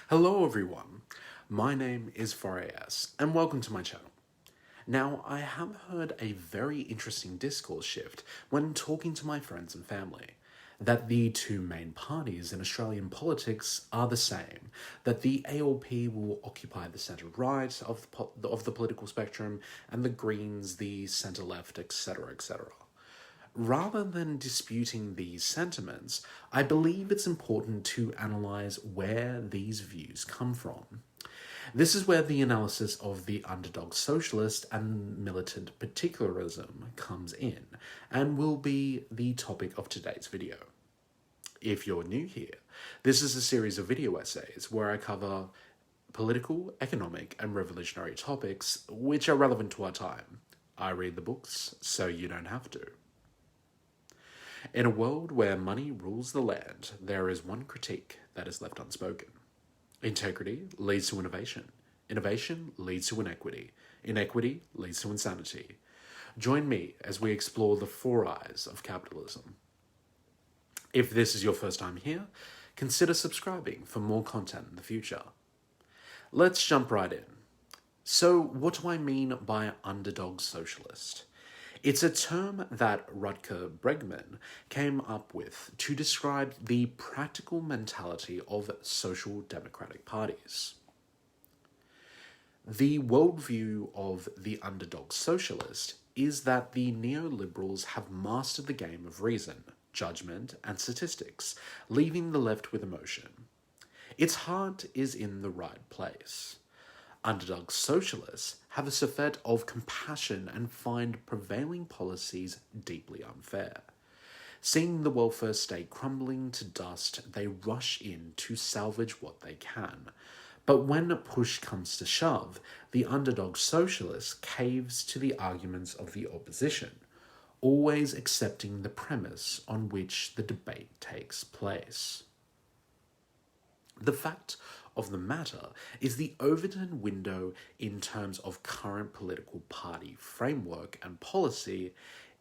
Hello everyone, my name is Farias and welcome to my channel. Now, I have heard a very interesting discourse shift when talking to my friends and family, that the two main parties in Australian politics are the same, that the ALP will occupy the centre-right of the political spectrum and the Greens the centre-left, etc, etc. Rather than disputing these sentiments, I believe it's important to analyse where these views come from. This is where the analysis of the Underdog Socialist and Militant Particularism comes in, and will be the topic of today's video. If you're new here, this is a series of video essays where I cover political, economic, and revolutionary topics which are relevant to our time. I read the books, so you don't have to. In a world where money rules the land, there is one critique that is left unspoken. Integrity leads to innovation. Innovation leads to inequity. Inequity leads to insanity. Join me as we explore the four eyes of capitalism. If this is your first time here, consider subscribing for more content in the future. Let's jump right in. So, what do I mean by underdog socialist? It's a term that Rutger Bregman came up with to describe the practical mentality of social democratic parties. The worldview of the underdog socialist is that the neoliberals have mastered the game of reason, judgment, and statistics, leaving the left with emotion. Its heart is in the right place. Underdog socialists have a surfeit of compassion and find prevailing policies deeply unfair. Seeing the welfare state crumbling to dust, they rush in to salvage what they can. But when push comes to shove, the underdog socialist caves to the arguments of the opposition, always accepting the premise on which the debate takes place. The fact of the matter is the Overton window in terms of current political party framework and policy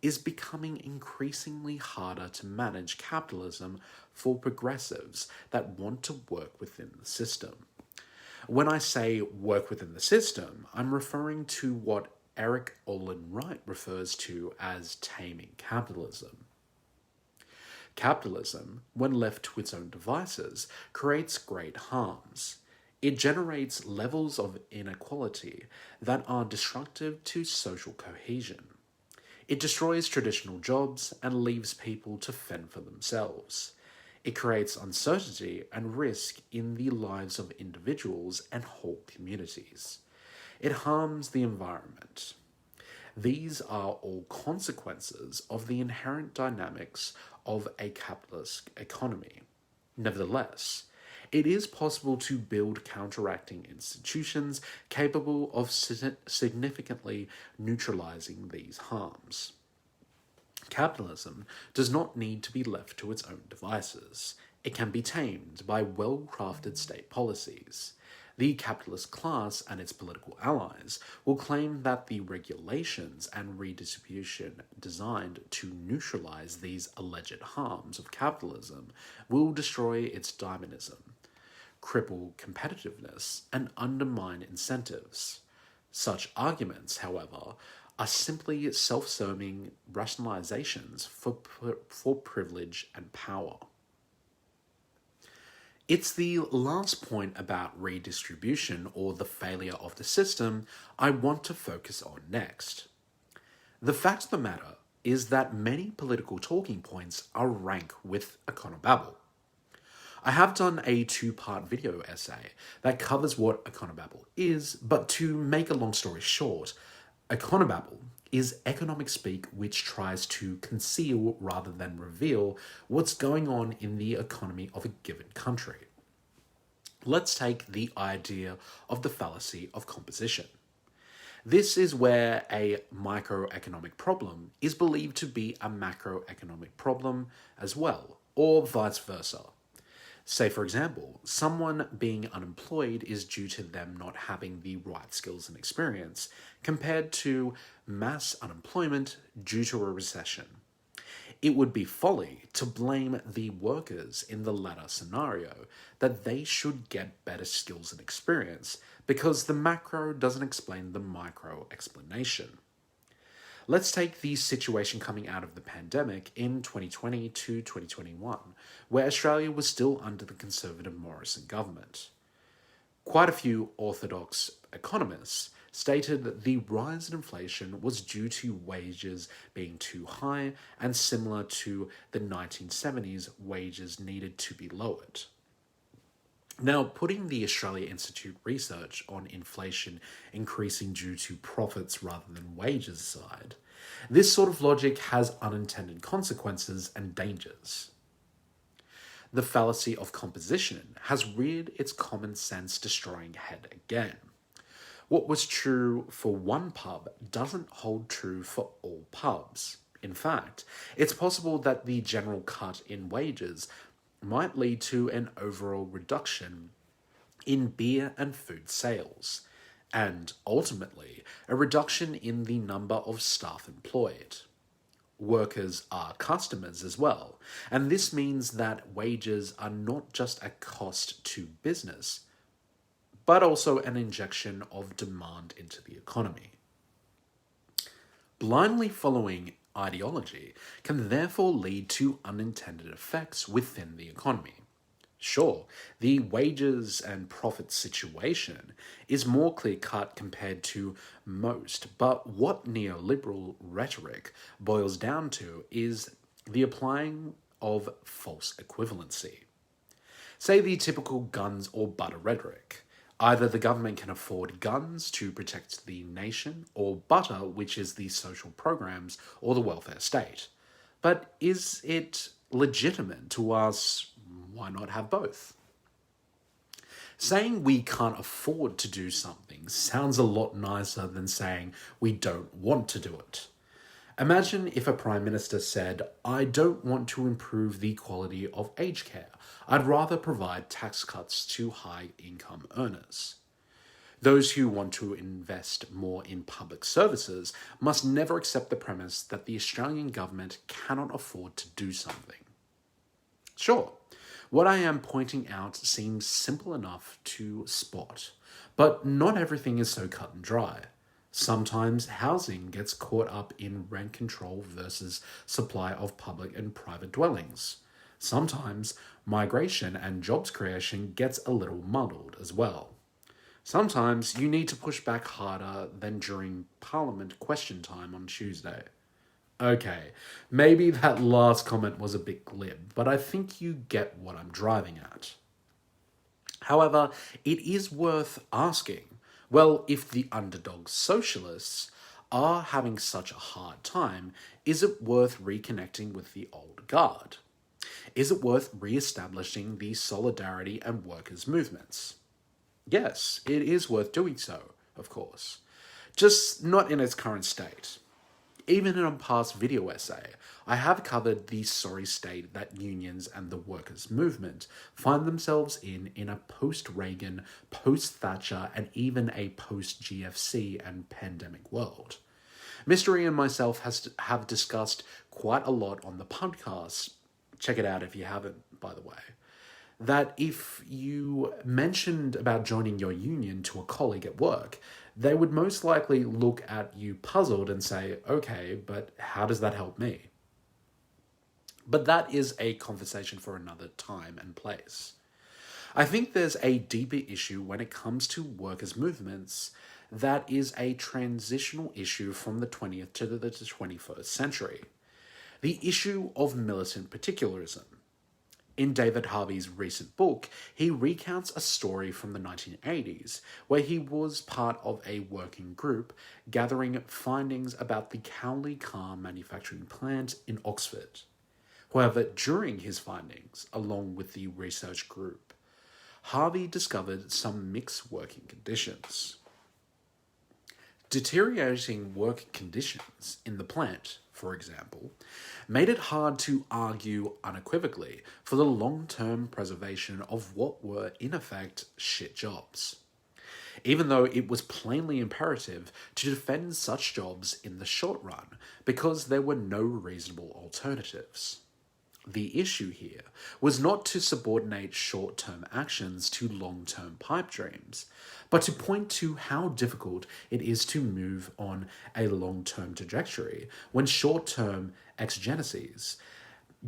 is becoming increasingly harder to manage capitalism for progressives that want to work within the system. When I say work within the system, I'm referring to what Eric Olin Wright refers to as taming capitalism. Capitalism, when left to its own devices, creates great harms. It generates levels of inequality that are destructive to social cohesion. It destroys traditional jobs and leaves people to fend for themselves. It creates uncertainty and risk in the lives of individuals and whole communities. It harms the environment. These are all consequences of the inherent dynamics of a capitalist economy. Nevertheless, it is possible to build counteracting institutions capable of significantly neutralizing these harms. Capitalism does not need to be left to its own devices. It can be tamed by well-crafted state policies. The capitalist class and its political allies will claim that the regulations and redistribution designed to neutralize these alleged harms of capitalism will destroy its dynamism, cripple competitiveness, and undermine incentives. Such arguments, however, are simply self-serving rationalizations for privilege and power. It's the last point about redistribution or the failure of the system I want to focus on next. The fact of the matter is that many political talking points are rank with econobabble. I have done a two-part video essay that covers what econobabble is, but to make a long story short, econobabble is economic speak which tries to conceal rather than reveal what's going on in the economy of a given country. Let's take the idea of the fallacy of composition. This is where a microeconomic problem is believed to be a macroeconomic problem as well, or vice versa. Say, for example, someone being unemployed is due to them not having the right skills and experience, compared to mass unemployment due to a recession. It would be folly to blame the workers in the latter scenario that they should get better better skills and experience, because the macro doesn't explain the micro explanation. Let's take the situation coming out of the pandemic in 2020 to 2021, where Australia was still under the Conservative Morrison government. Quite a few orthodox economists stated that the rise in inflation was due to wages being too high and similar to the 1970s, wages needed to be lowered. Now, putting the Australia Institute research on inflation increasing due to profits rather than wages aside, this sort of logic has unintended consequences and dangers. The fallacy of composition has reared its common sense destroying head again. What was true for one pub doesn't hold true for all pubs. In fact, it's possible that the general cut in wages might lead to an overall reduction in beer and food sales, and ultimately a reduction in the number of staff employed. Workers are customers as well, and this means that wages are not just a cost to business, but also an injection of demand into the economy. Blindly following ideology can therefore lead to unintended effects within the economy. Sure, the wages and profits situation is more clear-cut compared to most, but what neoliberal rhetoric boils down to is the applying of false equivalency. Say the typical guns or butter rhetoric. Either the government can afford guns to protect the nation, or butter, which is the social programs or the welfare state. But is it legitimate to ask, why not have both? Saying we can't afford to do something sounds a lot nicer than saying we don't want to do it. Imagine if a Prime Minister said, I don't want to improve the quality of aged care. I'd rather provide tax cuts to high-income earners. Those who want to invest more in public services must never accept the premise that the Australian government cannot afford to do something. Sure, what I am pointing out seems simple enough to spot, but not everything is so cut and dry. Sometimes housing gets caught up in rent control versus supply of public and private dwellings. Sometimes migration and jobs creation gets a little muddled as well. Sometimes you need to push back harder than during Parliament question time on Tuesday. Okay, maybe that last comment was a bit glib, but I think you get what I'm driving at. However, it is worth asking, well, if the underdog socialists are having such a hard time, is it worth reconnecting with the old guard? Is it worth re-establishing the solidarity and workers' movements? Yes, it is worth doing so, of course. Just not in its current state. Even in a past video essay, I have covered the sorry state that unions and the workers' movement find themselves in a post-Reagan, post-Thatcher, and even a post-GFC and pandemic world. Mystery and myself have discussed quite a lot on the podcast. Check it out if you haven't, by the way. That if you mentioned about joining your union to a colleague at work, they would most likely look at you puzzled and say, okay, but how does that help me? But that is a conversation for another time and place. I think there's a deeper issue when it comes to workers' movements that is a transitional issue from the 20th to the 21st century. The issue of militant particularism. In David Harvey's recent book, he recounts a story from the 1980s where he was part of a working group gathering findings about the Cowley car manufacturing plant in Oxford. However, during his findings, along with the research group, Harvey discovered some mixed working conditions. Deteriorating work conditions in the plant, for example, made it hard to argue unequivocally for the long-term preservation of what were, in effect, shit jobs, even though it was plainly imperative to defend such jobs in the short run because there were no reasonable alternatives. The issue here was not to subordinate short-term actions to long-term pipe dreams, but to point to how difficult it is to move on a long-term trajectory when short-term exigencies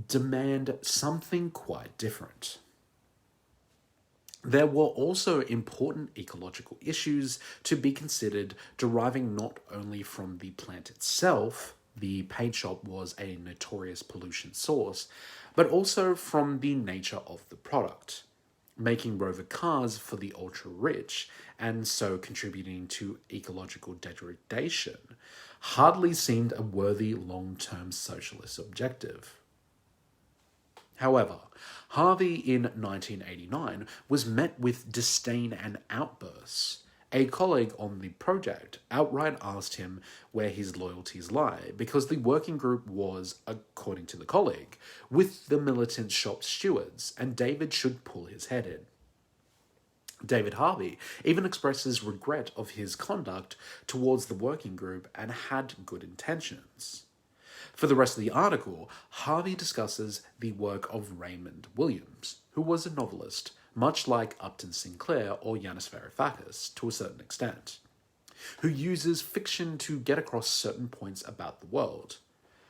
demand something quite different. There were also important ecological issues to be considered, deriving not only from the plant itself — the paint shop was a notorious pollution source — but also from the nature of the product. Making Rover cars for the ultra-rich, and so contributing to ecological degradation, hardly seemed a worthy long-term socialist objective. However, Harvey in 1989 was met with disdain and outbursts. A colleague on the project outright asked him where his loyalties lie, because the working group was, according to the colleague, with the militant shop stewards, and David should pull his head in. David Harvey even expresses regret of his conduct towards the working group and had good intentions. For the rest of the article, Harvey discusses the work of Raymond Williams, who was a novelist, much like Upton Sinclair or Yanis Varoufakis to a certain extent, who uses fiction to get across certain points about the world.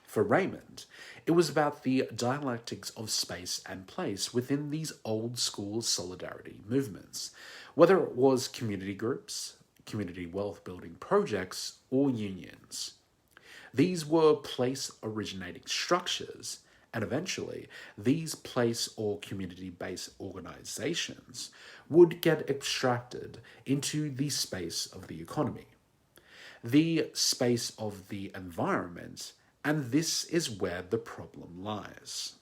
For Raymond, it was about the dialectics of space and place within these old-school solidarity movements, whether it was community groups, community wealth-building projects, or unions. These were place-originating structures, and eventually, these place or community-based organizations would get abstracted into the space of the economy, the space of the environment, and this is where the problem lies.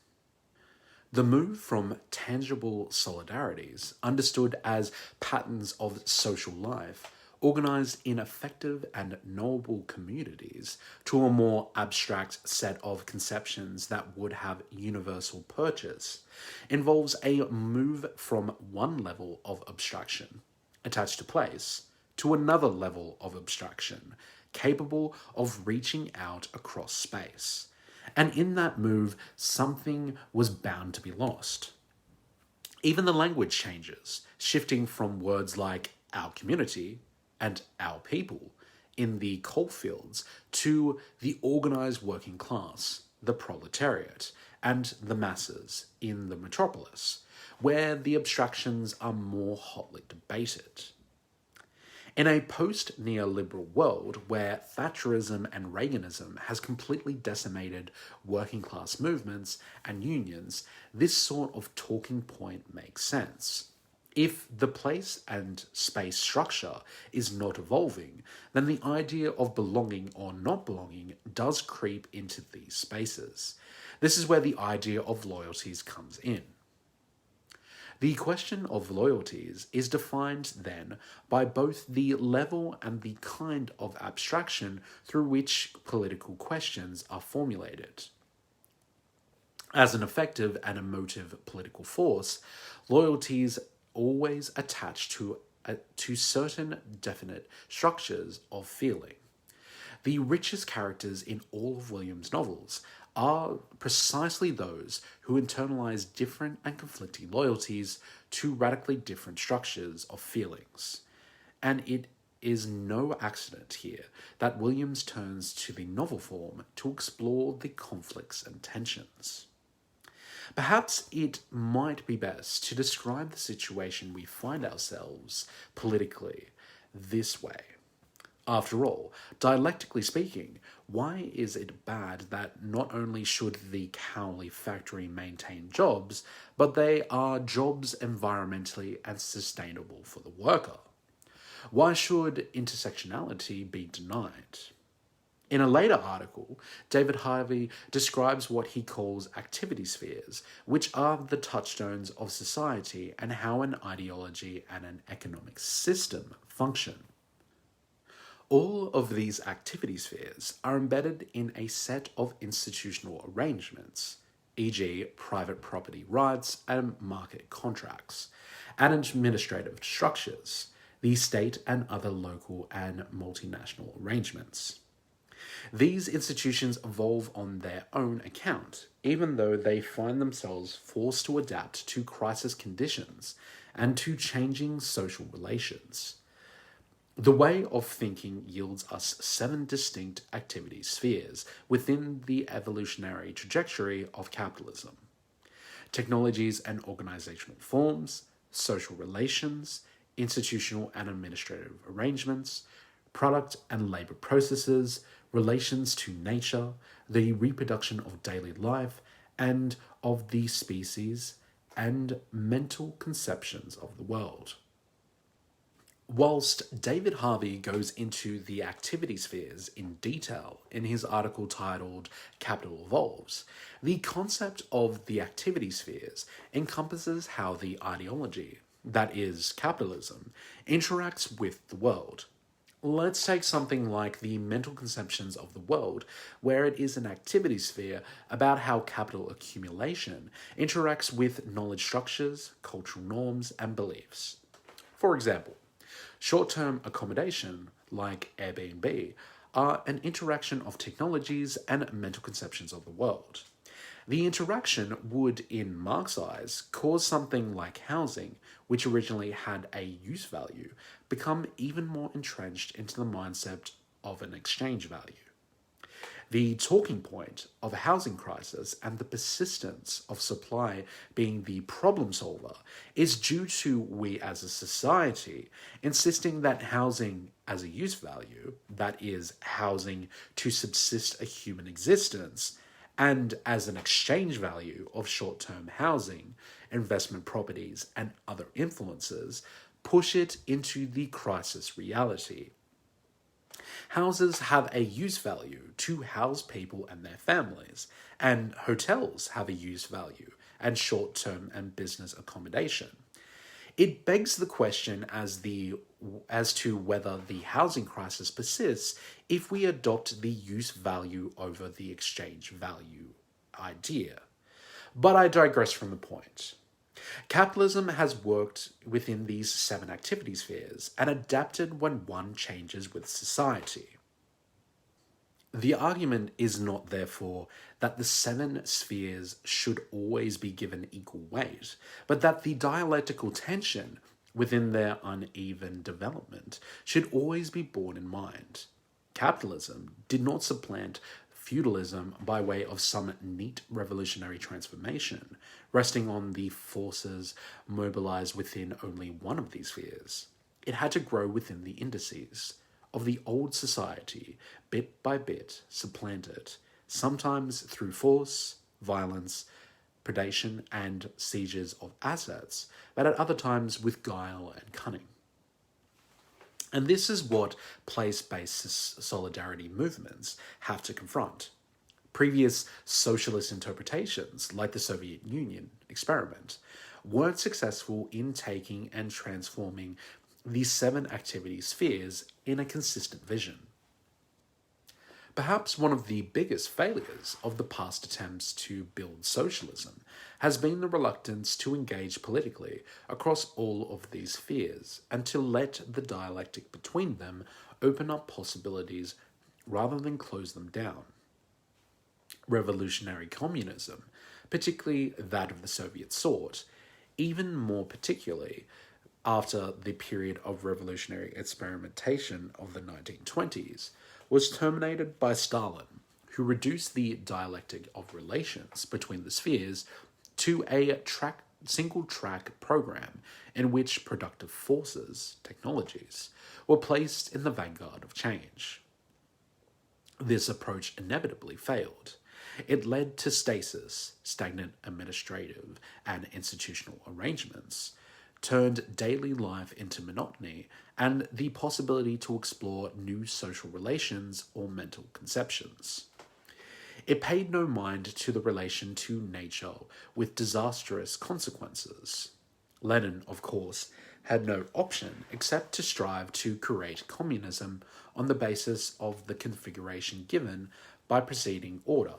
The move from tangible solidarities, understood as patterns of social life, organized in effective and knowable communities, to a more abstract set of conceptions that would have universal purchase, involves a move from one level of abstraction, attached to place, to another level of abstraction, capable of reaching out across space. And in that move, something was bound to be lost. Even the language changes, shifting from words like our community and our people in the coalfields to the organized working class, the proletariat, and the masses in the metropolis, where the abstractions are more hotly debated. In a post-neoliberal world where Thatcherism and Reaganism has completely decimated working class movements and unions, this sort of talking point makes sense. If the place and space structure is not evolving, then the idea of belonging or not belonging does creep into these spaces. This is where the idea of loyalties comes in. The question of loyalties is defined then by both the level and the kind of abstraction through which political questions are formulated. As an effective and emotive political force, loyalties always attached to certain definite structures of feeling. The richest characters in all of Williams' novels are precisely those who internalize different and conflicting loyalties to radically different structures of feelings. And it is no accident here that Williams turns to the novel form to explore the conflicts and tensions. Perhaps it might be best to describe the situation we find ourselves politically this way. After all, dialectically speaking, why is it bad that not only should the Cowley factory maintain jobs, but they are jobs environmentally and sustainable for the worker? Why should intersectionality be denied? In a later article, David Harvey describes what he calls activity spheres, which are the touchstones of society and how an ideology and an economic system function. All of these activity spheres are embedded in a set of institutional arrangements, e.g. private property rights and market contracts, and administrative structures, the state and other local and multinational arrangements. These institutions evolve on their own account, even though they find themselves forced to adapt to crisis conditions and to changing social relations. The way of thinking yields us 7 distinct activity spheres within the evolutionary trajectory of capitalism: technologies and organizational forms, social relations, institutional and administrative arrangements, product and labor processes, relations to nature, the reproduction of daily life and of the species, and mental conceptions of the world. Whilst David Harvey goes into the activity spheres in detail in his article titled Capital Evolves, the concept of the activity spheres encompasses how the ideology, that is, capitalism, interacts with the world. Let's take something like the mental conceptions of the world, where it is an activity sphere about how capital accumulation interacts with knowledge structures, cultural norms, and beliefs. For example, short-term accommodation, like Airbnb, are an interaction of technologies and mental conceptions of the world. The interaction would, in Marx's eyes, cause something like housing, which originally had a use value, become even more entrenched into the mindset of an exchange value. The talking point of a housing crisis and the persistence of supply being the problem solver is due to we as a society insisting that housing as a use value, that is, housing to subsist a human existence, and as an exchange value of short-term housing, investment properties, and other influences, push it into the crisis reality. Houses have a use value to house people and their families, and hotels have a use value and short-term and business accommodation. It begs the question as to whether the housing crisis persists if we adopt the use value over the exchange value idea. But I digress from the point. Capitalism has worked within these 7 activity spheres and adapted when one changes with society. The argument is not, therefore, that the 7 spheres should always be given equal weight, but that the dialectical tension within their uneven development should always be borne in mind. Capitalism did not supplant feudalism by way of some neat revolutionary transformation, resting on the forces mobilized within only one of these spheres. It had to grow within the indices of the old society, bit by bit, supplant it, sometimes through force, violence, predation, and sieges of assets, but at other times with guile and cunning. And this is what place-based solidarity movements have to confront. Previous socialist interpretations, like the Soviet Union experiment, weren't successful in taking and transforming these 7 activity spheres in a consistent vision. Perhaps one of the biggest failures of the past attempts to build socialism has been the reluctance to engage politically across all of these spheres and to let the dialectic between them open up possibilities rather than close them down. Revolutionary communism, particularly that of the Soviet sort, even more particularly after the period of revolutionary experimentation of the 1920s, was terminated by Stalin, who reduced the dialectic of relations between the spheres to a single-track program in which productive forces, technologies, were placed in the vanguard of change. This approach inevitably failed. It led to stasis, stagnant administrative and institutional arrangements, turned daily life into monotony, and the possibility to explore new social relations or mental conceptions. It paid no mind to the relation to nature with disastrous consequences. Lenin, of course, had no option except to strive to create communism on the basis of the configuration given by preceding order,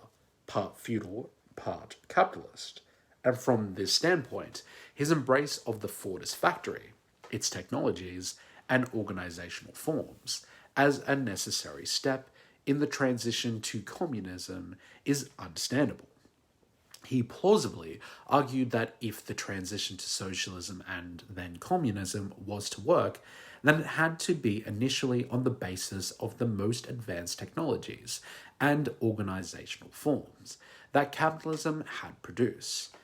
part feudal, part capitalist. And from this standpoint, his embrace of the Fordist factory, its technologies, and organizational forms as a necessary step in the transition to communism is understandable. He plausibly argued that if the transition to socialism and then communism was to work, then it had to be initially on the basis of the most advanced technologies and organizational forms that capitalism had produced.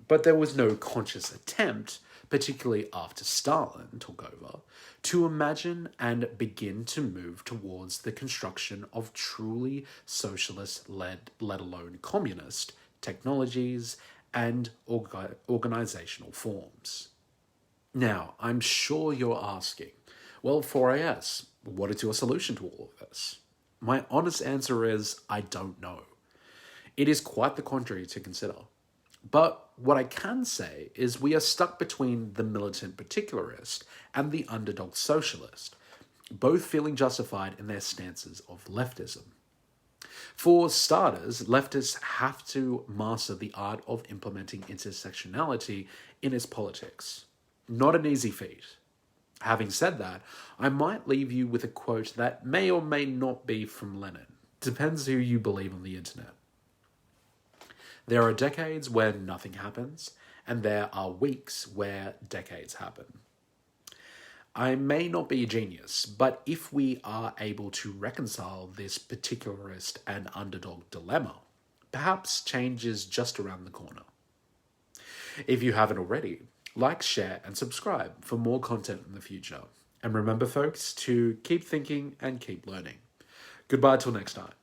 But there was no conscious attempt, particularly after Stalin took over, to imagine and begin to move towards the construction of truly socialist, let alone communist, technologies and organizational forms. Now, I'm sure you're asking, well, 4AS, what is your solution to all of this? My honest answer is, I don't know. It is quite the contrary to consider. But what I can say is we are stuck between the militant particularist and the underdog socialist, both feeling justified in their stances of leftism. For starters, leftists have to master the art of implementing intersectionality in its politics. Not an easy feat. Having said that, I might leave you with a quote that may or may not be from Lenin. Depends who you believe on the internet. There are decades where nothing happens, and there are weeks where decades happen. I may not be a genius, but if we are able to reconcile this particularist and underdog dilemma, perhaps change is just around the corner. If you haven't already, like, share, and subscribe for more content in the future. And remember, folks, to keep thinking and keep learning. Goodbye till next time.